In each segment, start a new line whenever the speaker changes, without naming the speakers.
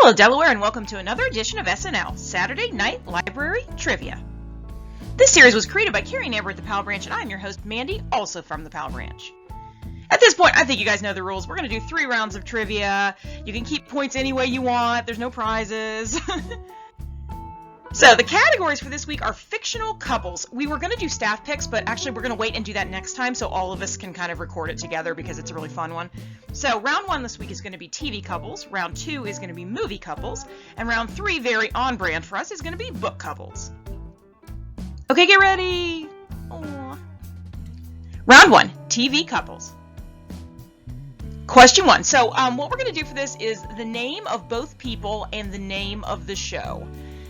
Hello, Delaware, and welcome to another edition of SNL, Saturday Night Library Trivia. This series was created by Carrie and Amber at the Powell Branch, and I'm your host, Mandy, also from the Powell Branch. At this point, I think you guys know the rules. We're going to do 3 rounds of trivia. You can keep points any way you want. There's no prizes. So, the categories for this week are fictional couples. We were going to do staff picks, but actually we're going to wait and do that next time so all of us can kind of record it together because it's a really fun one. So, round 1 this week is going to be TV couples, round 2 is going to be movie couples, and round 3, very on brand for us, is going to be book couples. Okay, get ready! Aww. Round 1, TV couples. Question 1. So, what we're going to do for this is the name of both people and the name of the show.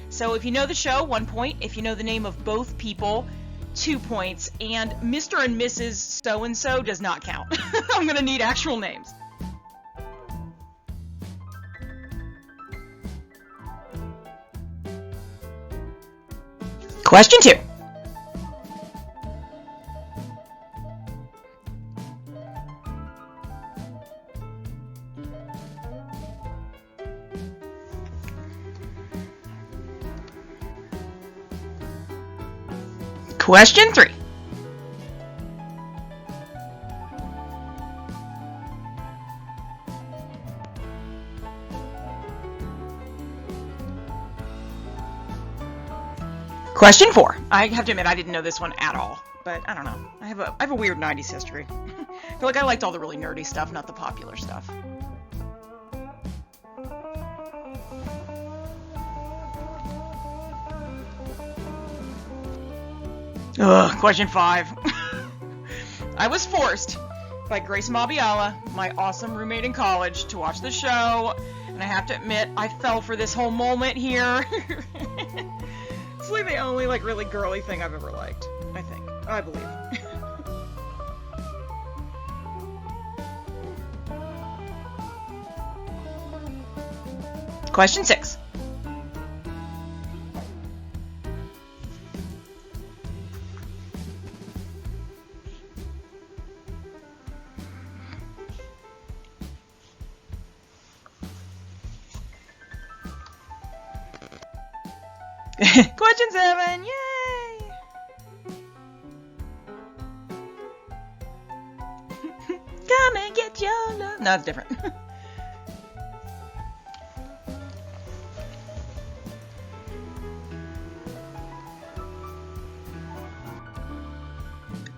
So if you know the show, 1 point. If you know the name of both people, 2 points. And Mr. and Mrs. So-and-so does not count. I'm going to need actual names. Question 2. Question 3. Question 4. I have to admit I didn't know this one at all, but I don't know. I have a weird 90s history. I feel like I liked all the really nerdy stuff, not the popular stuff. Question 5. I was forced by Grace Mabiala, my awesome roommate in college, to watch the show, and I have to admit, I fell for this whole moment here. It's like the only, really girly thing I've ever liked, I think. I believe. Question 6. Question 7, yay! Come and get your love. No, it's different.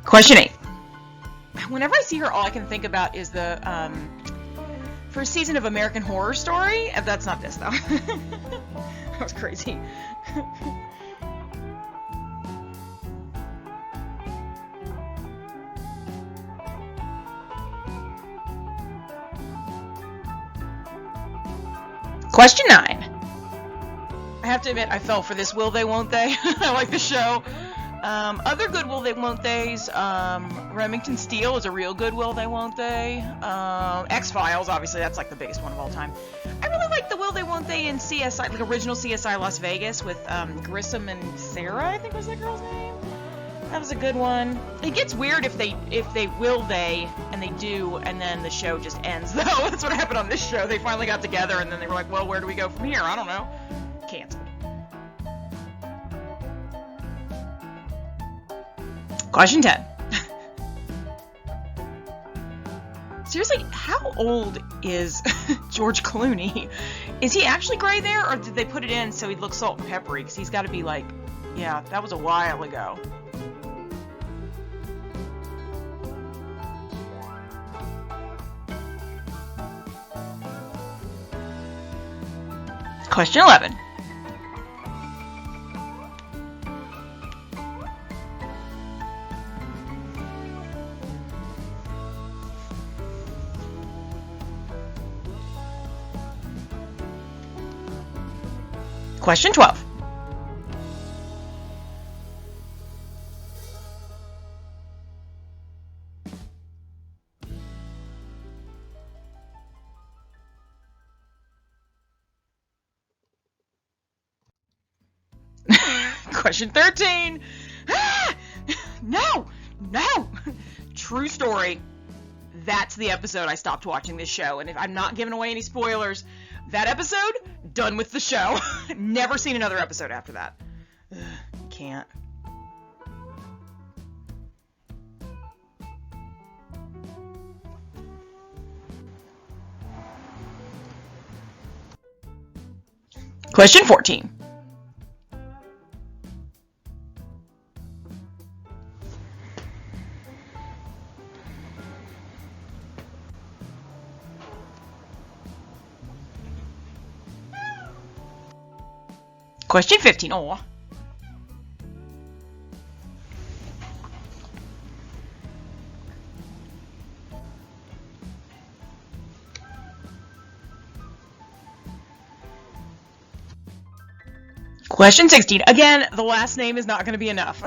Question 8. Whenever I see her, all I can think about is the first season of American Horror Story. That's not this, though. That was crazy. Question 9. I have to admit, I fell for this will they, won't they? I like the show. Other good will they, won't theys. Remington Steele is a real good will they, won't they. X-Files, obviously, that's like the biggest one of all time. I really like the will they, won't they in CSI, like original CSI Las Vegas with Grissom and Sarah, I think was that girl's name. That was a good one. It gets weird if they will they and they do, and then the show just ends. Though that's what happened on this show. They finally got together, and then they were like, "Well, where do we go from here? I don't know." Canceled. Question 10. Seriously, how old is George Clooney? Is he actually gray there, or did they put it in so he'd look salt and peppery? Because he's got to be yeah, that was a while ago. Question 11. Question 12. Question 13. No! True story. That's the episode I stopped watching this show. And if I'm not giving away any spoilers, That episode, done with the show. Never seen another episode after that. Ugh, can't. Question 14. Question 15. Aw. Question 16. Again, the last name is not going to be enough.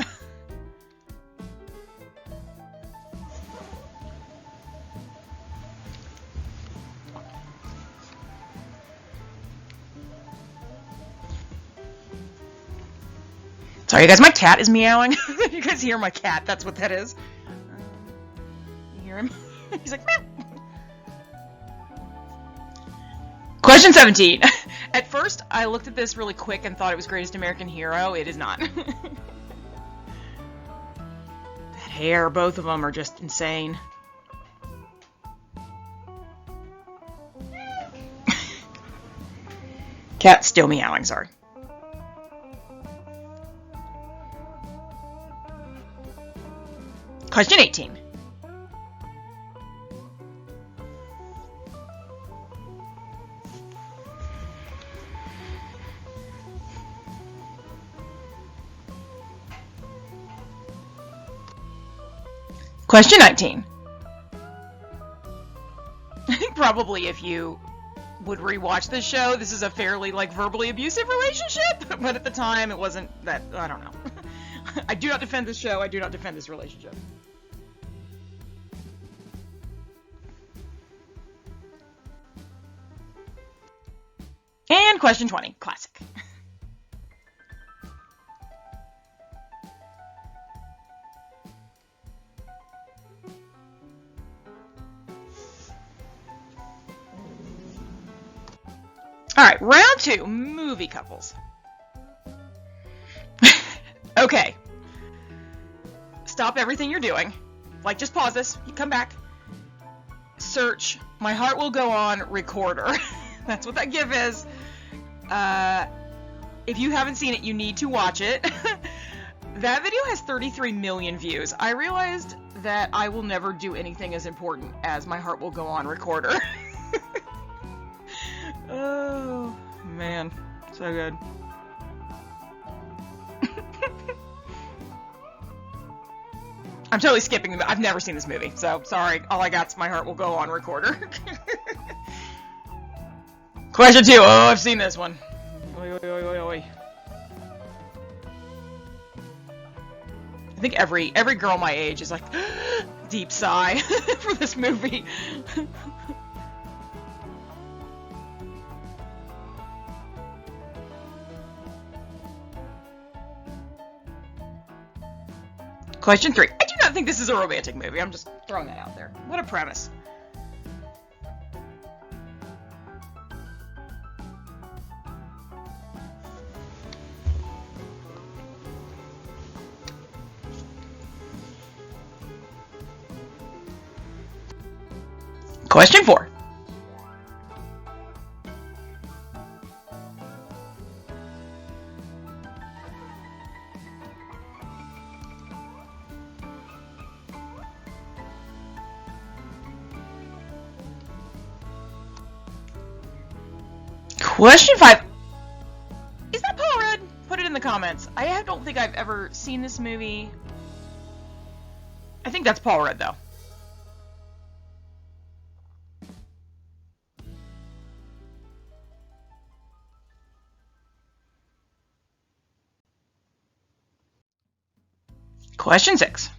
Sorry, you guys, my cat is meowing. You guys hear my cat? That's what that is. You hear him? He's like, meow. Question 17. At first, I looked at this really quick and thought it was Greatest American Hero. It is not. That hair, both of them are just insane. Cat's still meowing, sorry. Question 18. Question 19. I think probably if you would rewatch this show, this is a fairly, verbally abusive relationship, but at the time it wasn't that, I don't know. I do not defend this show, I do not defend this relationship. And question 20, classic. Alright, round 2, movie couples. Okay. Stop everything you're doing. Just pause this. You come back. Search My Heart Will Go On Recorder. That's what that GIF is. If you haven't seen it, you need to watch it. That video has 33 million views. I realized that I will never do anything as important as My Heart Will Go On Recorder. Oh, man. So good. I'm totally skipping the. I've never seen this movie, so sorry. All I got's My Heart Will Go On Recorder. Question 2. Oh, I've seen this one. Oy, oy, oy, oy, oy. I think every girl my age is like, deep sigh for this movie. Question 3. I do not think this is a romantic movie. I'm just throwing that out there. What a premise. Question 4. Question 5. Is that Paul Rudd? Put it in the comments. I don't think I've ever seen this movie. I think that's Paul Rudd, though. Question 6.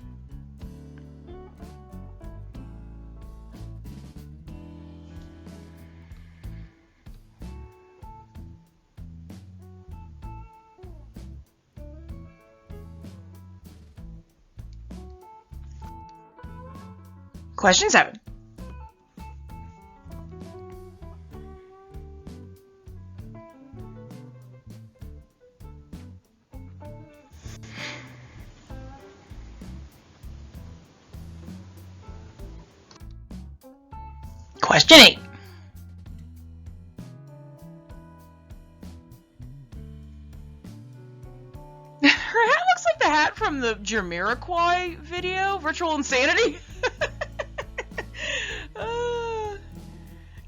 Question 7. Question 8. Her hat looks like the hat from the Jamiroquai video, Virtual Insanity.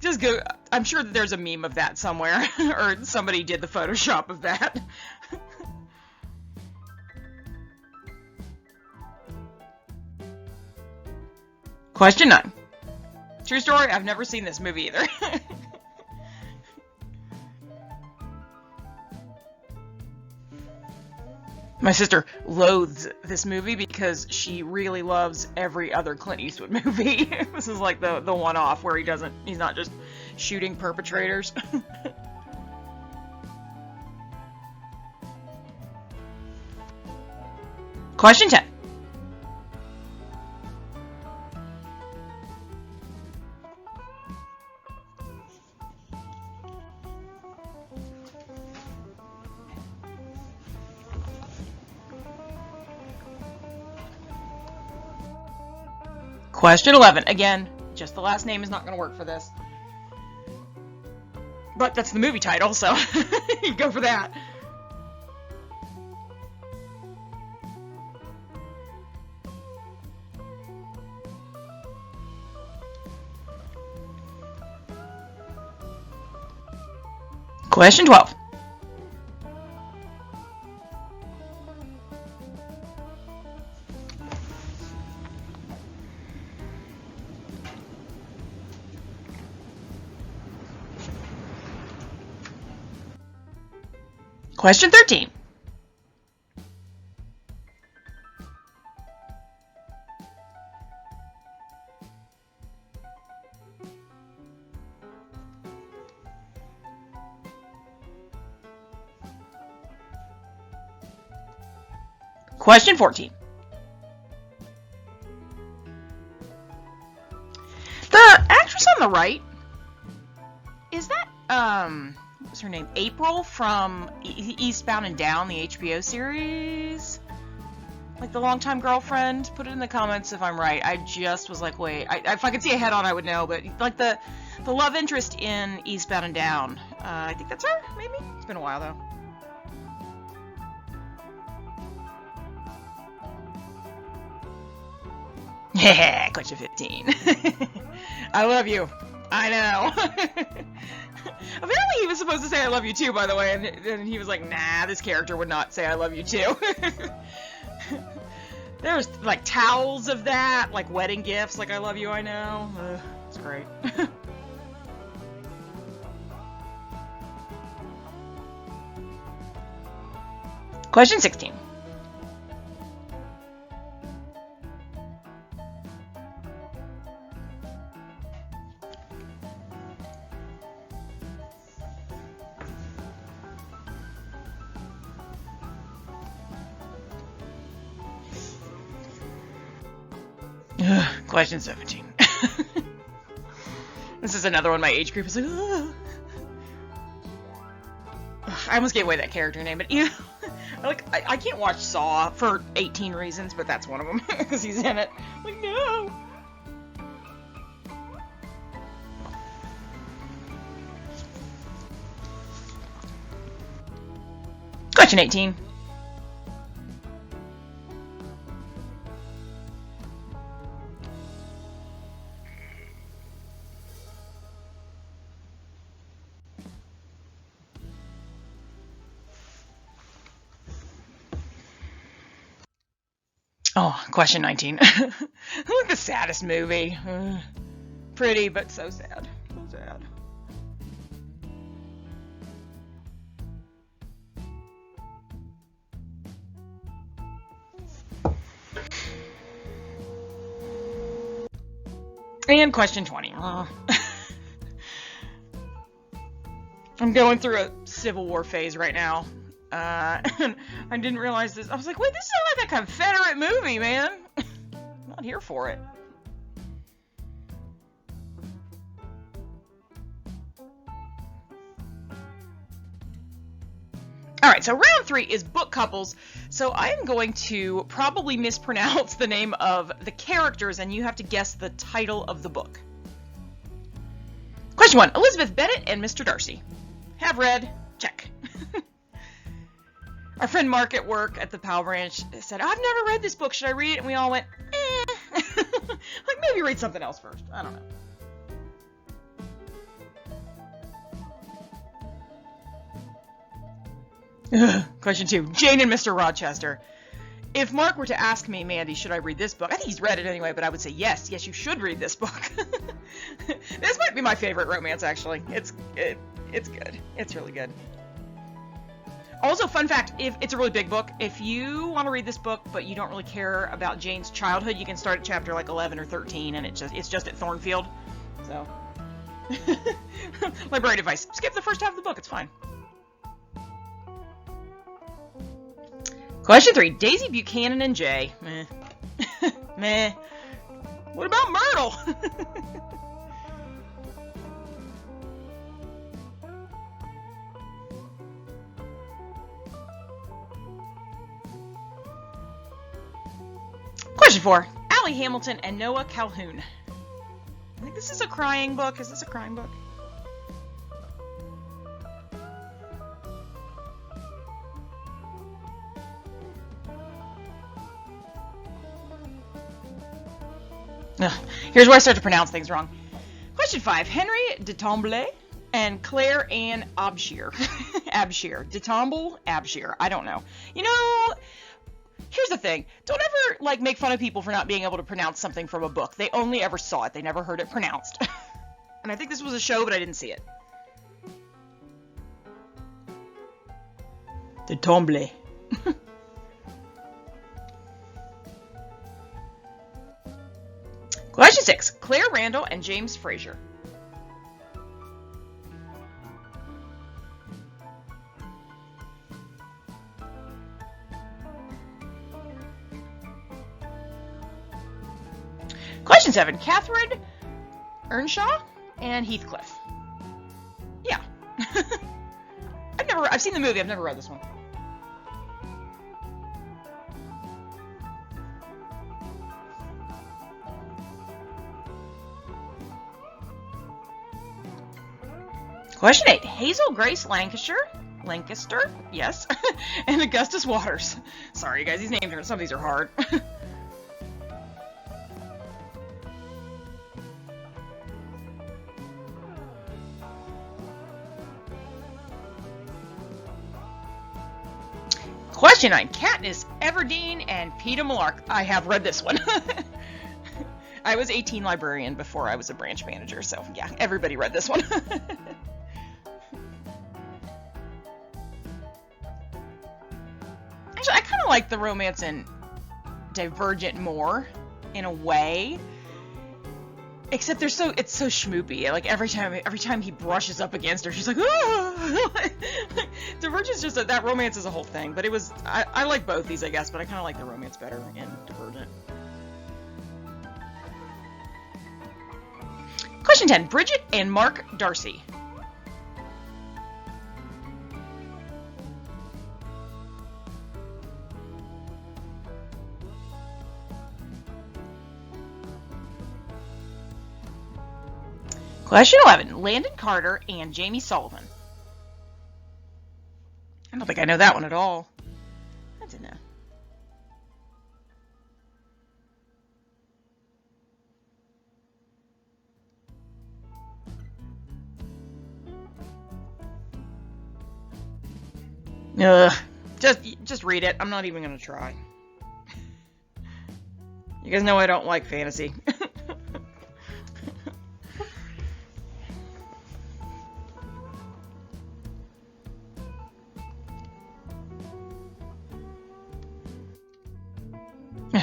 Just go. I'm sure that there's a meme of that somewhere, or somebody did the Photoshop of that. Question 9. True story, I've never seen this movie either. My sister loathes this movie because she really loves every other Clint Eastwood movie. This is like the one-off where he's not just shooting perpetrators. Question 10. Question 11. Again, just the last name is not going to work for this. But that's the movie title, so you go for that. Question 12. Question 13. Question 14. The actress on the right, is that, what was her name? April from Eastbound and Down, the HBO series? Like the longtime girlfriend? Put it in the comments if I'm right. I just was like, wait, if I could see a head on, I would know, but like the love interest in Eastbound and Down. I think that's her, maybe? It's been a while, though. Yeah, question 15. I love you. I know. Apparently he was supposed to say I love you too, by the way, and he was like, nah, this character would not say I love you too. There's like towels of that, like wedding gifts, like I love you, I know. It's great. Question 16. Question 17. This is another one my age group is like, ugh. I almost gave away that character name, but you know, I can't watch Saw for 18 reasons, but that's one of them, because he's in it. I'm like, no. Question 18. Oh, question 19. Look, the saddest movie. Pretty, but so sad. So sad. And question 20. I'm going through a Civil War phase right now. And I didn't realize this. I was like, wait, this is like a Confederate movie, man. I'm not here for it. Alright, so round 3 is book couples. So I am going to probably mispronounce the name of the characters, and you have to guess the title of the book. Question 1, Elizabeth Bennet and Mr. Darcy. Have read. Check. Our friend Mark at work at the Pal Branch said, I've never read this book. Should I read it? And we all went, like, maybe read something else first. I don't know. Question 2, Jane and Mr. Rochester. If Mark were to ask me, Mandy, should I read this book? I think he's read it anyway, but I would say yes. Yes, you should read this book. This might be my favorite romance, actually. It's good. It's really good. Also, fun fact, if it's a really big book, if you want to read this book, but you don't really care about Jane's childhood, you can start at chapter like 11 or 13, and it's just at Thornfield. So, library advice. Skip the first half of the book. It's fine. Question 3, Daisy Buchanan and Jay. Meh. Meh. What about Myrtle? Question 4, Allie Hamilton and Noah Calhoun. I think this is a crying book. Is this a crying book? Here's where I start to pronounce things wrong. Question 5, Henry de Tomblay and Claire Ann Abshire. Abshire. De Tomble? Abshire. I don't know. You know, here's the thing. Don't ever, like, make fun of people for not being able to pronounce something from a book. They only ever saw it. They never heard it pronounced. And I think this was a show, but I didn't see it. De Tomblay. Question 6, Claire Randall and James Fraser. Question 7, Catherine Earnshaw and Heathcliff. Yeah. I've seen the movie, I've never read this one. Question 8, Hazel Grace Lancaster, yes, and Augustus Waters. Sorry, you guys, these names, some of these are hard. Question 9, Katniss Everdeen and Peeta Mellark. I have read this one. I was a teen librarian before I was a branch manager, so yeah, everybody read this one. Actually, I kind of like the romance in Divergent more, in a way. Except it's so schmoopy. Like every time he brushes up against her, she's like, ah! Divergent's just that romance is a whole thing. But I like both these, I guess, but I kind of like the romance better in Divergent. Question 10, Bridget and Mark Darcy. Question 11, Landon Carter and Jamie Sullivan. I don't think I know that one at all. I don't know. Just read it. I'm not even going to try. You guys know I don't like fantasy.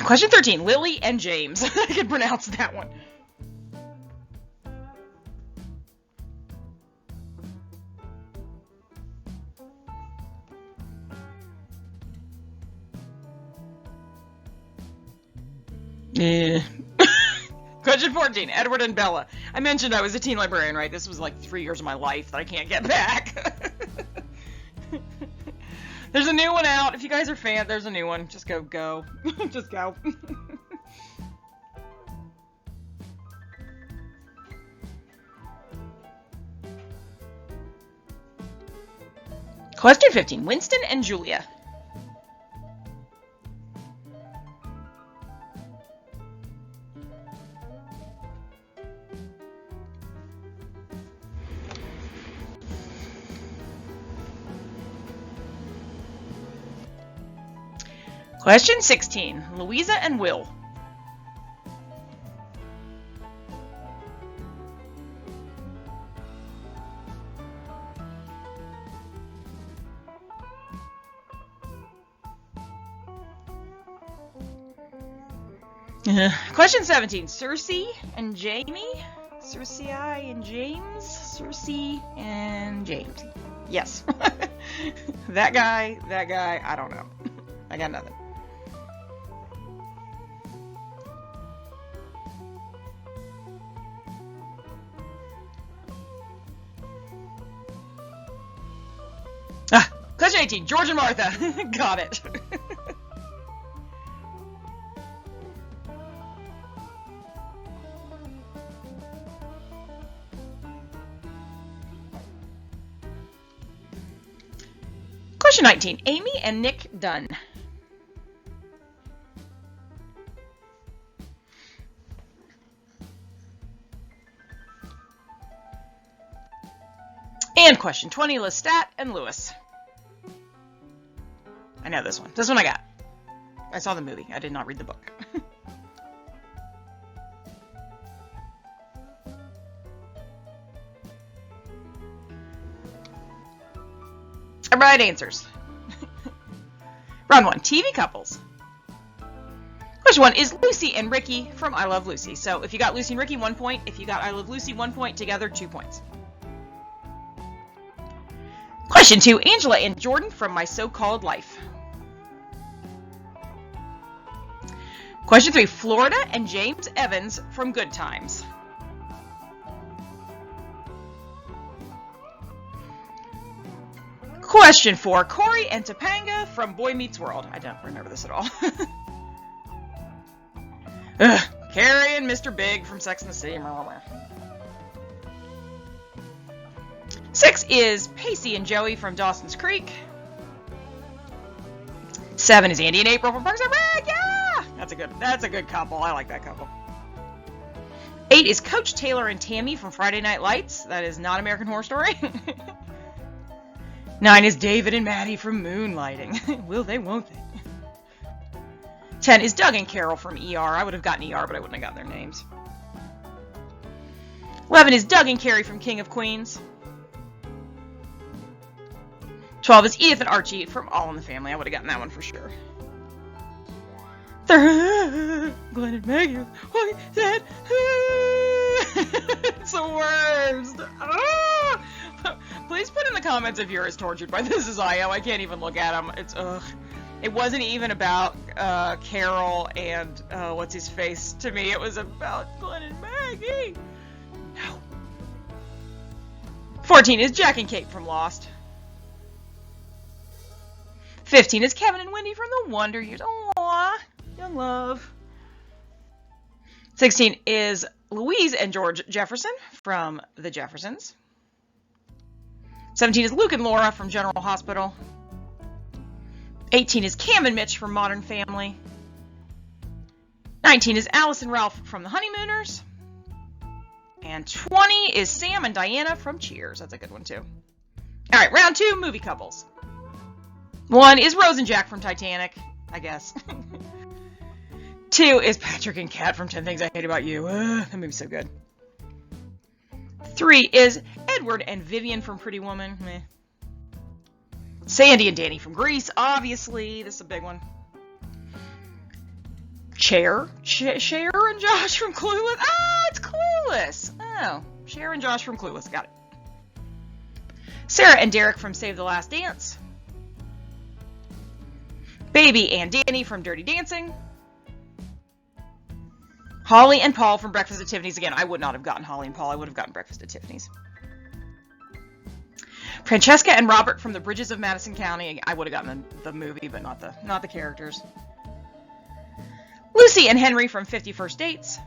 Question 13, Lily and James. I can pronounce that one. Question 14, Edward and Bella. I mentioned I was a teen librarian, right? This was like 3 years of my life that I can't get back. There's a new one out. If you guys are fans, there's a new one. Just go. Just go. Question 15. Winston and Julia. Question 16. Louisa and Will. Question 17. Cersei and Jamie. Cersei and James. Cersei and James. Yes. That guy, I don't know. I got nothing. Question 18. George and Martha. Got it. Question 19. Amy and Nick Dunn. And question 20. Lestat and Lewis. I know this one. This one I got. I saw the movie. I did not read the book. Right answers. Round 1. TV couples. Question 1 is Lucy and Ricky from I Love Lucy. So if you got Lucy and Ricky, 1 point. If you got I Love Lucy, 1 point. Together, 2 points. Question 2. Angela and Jordan from My So-Called Life. Question 3. Florida and James Evans from Good Times. Question 4. Corey and Topanga from Boy Meets World. I don't remember this at all. Carrie and Mr. Big from Sex and the City. 6 is Pacey and Joey from Dawson's Creek. 7 is Andy and April from Parks and Rec. Yeah! That's a good couple. I like that couple. 8 is Coach Taylor and Tammy from Friday Night Lights. That is not American Horror Story. 9 is David and Maddie from Moonlighting. Will they, won't they? 10 is Doug and Carol from ER. I would have gotten ER, but I wouldn't have gotten their names. 11 is Doug and Carrie from King of Queens. 12 is Edith and Archie from All in the Family. I would have gotten that one for sure. Glenn and Maggie. What is that? It's the worst. Please put in the comments if you're as tortured by this as I am. I can't even look at them. It's ugh. It wasn't even about Carol and what's his face. To me, it was about Glenn and Maggie. No. 14 is Jack and Kate from Lost. 15 is Kevin and Wendy from The Wonder Years. Aww, young love. 16 is Louise and George Jefferson from The Jeffersons. 17 is Luke and Laura from General Hospital. 18 is Cam and Mitch from Modern Family. 19 is Alice and Ralph from The Honeymooners. And 20 is Sam and Diana from Cheers. That's a good one, too. All right, round 2, movie couples. 1 is Rose and Jack from Titanic, I guess. 2 is Patrick and Kat from 10 Things I Hate About You. That movie's so good. 3 is Edward and Vivian from Pretty Woman. Meh. Sandy and Danny from Grease, obviously. This is a big one. Cher and Josh from Clueless. Oh, it's Clueless. Oh, Cher and Josh from Clueless. Got it. Sarah and Derek from Save the Last Dance. Baby and Danny from Dirty Dancing. Holly and Paul from Breakfast at Tiffany's. Again, I would not have gotten Holly and Paul. I would have gotten Breakfast at Tiffany's. Francesca and Robert from The Bridges of Madison County. I would have gotten the movie, but not the characters. Lucy and Henry from 50 First Dates.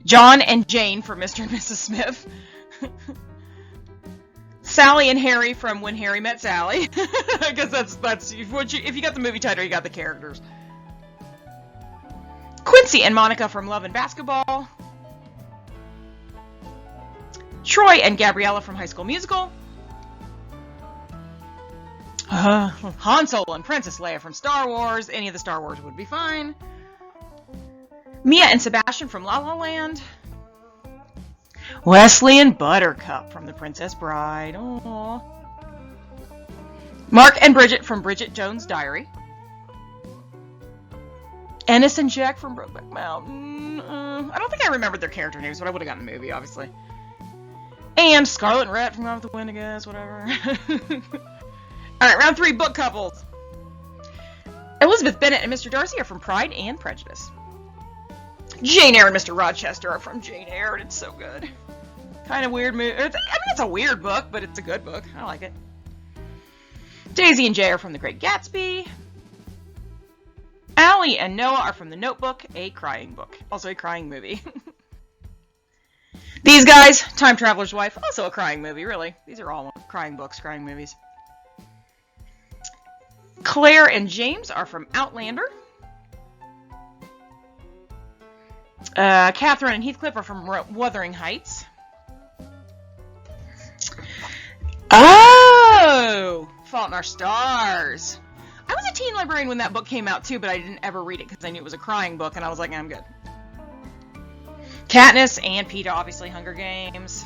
John and Jane from Mr. and Mrs. Smith. Sally and Harry from When Harry Met Sally. I guess that's what if you got the movie title, you got the characters. Quincy and Monica from Love and Basketball. Troy and Gabriella from High School Musical. Han Solo and Princess Leia from Star Wars. Any of the Star Wars would be fine. Mia and Sebastian from La La Land. Wesley and Buttercup from The Princess Bride. Aww. Mark and Bridget from Bridget Jones' Diary. Ennis and Jack from Brokeback Mountain. I don't think I remembered their character names, but I would have gotten the movie, obviously. And Scarlet and Rat from Gone with the Wind, I guess, whatever. Alright, round 3, book couples. Elizabeth Bennet and Mr. Darcy are from Pride and Prejudice. Jane Eyre and Mr. Rochester are from Jane Eyre, and it's so good. Kind of weird movie. I mean, it's a weird book, but it's a good book. I like it. Daisy and Jay are from The Great Gatsby. Allie and Noah are from The Notebook, a crying book. Also a crying movie. These guys, Time Traveler's Wife, also a crying movie, really. These are all crying books, crying movies. Claire and James are from Outlander. Catherine and Heathcliff are from Wuthering Heights. Oh! Fault in Our Stars. I was a teen librarian when that book came out too, but I didn't ever read it because I knew it was a crying book, and I was like, I'm good. Katniss and Peeta, obviously Hunger Games.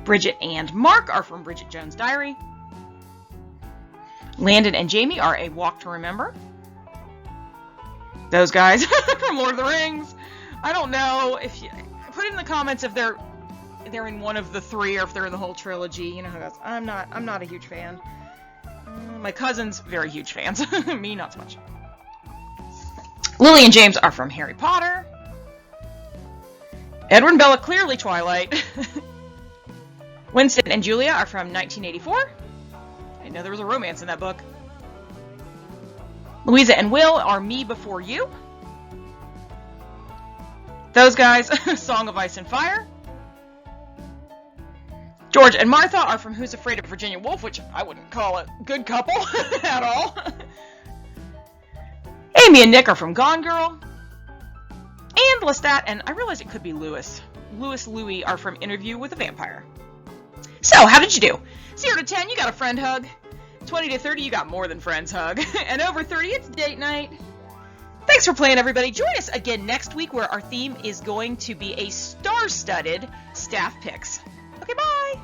Bridget and Mark are from Bridget Jones' Diary. Landon and Jamie are A Walk to Remember. Those guys from Lord of the Rings. I don't know if you put in the comments if they're in one of the 3 or if they're in the whole trilogy. You know how that's. I'm not a huge fan. My cousin's very huge fans. Me, not so much. Lily and James are from Harry Potter. Edward and Bella, clearly Twilight. Winston and Julia are from 1984. I didn't know there was a romance in that book. Louisa and Will are Me Before You. Those guys, Song of Ice and Fire. George and Martha are from Who's Afraid of Virginia Woolf, which I wouldn't call a good couple at all. Amy and Nick are from Gone Girl. And Lestat, and I realize it could be Louis. Louis are from Interview with a Vampire. So, how did you do? 0 to 10, you got a friend hug. 20 to 30, you got more than friends hug. And over 30, it's date night. Thanks for playing, everybody. Join us again next week where our theme is going to be a star-studded staff picks. Okay, bye!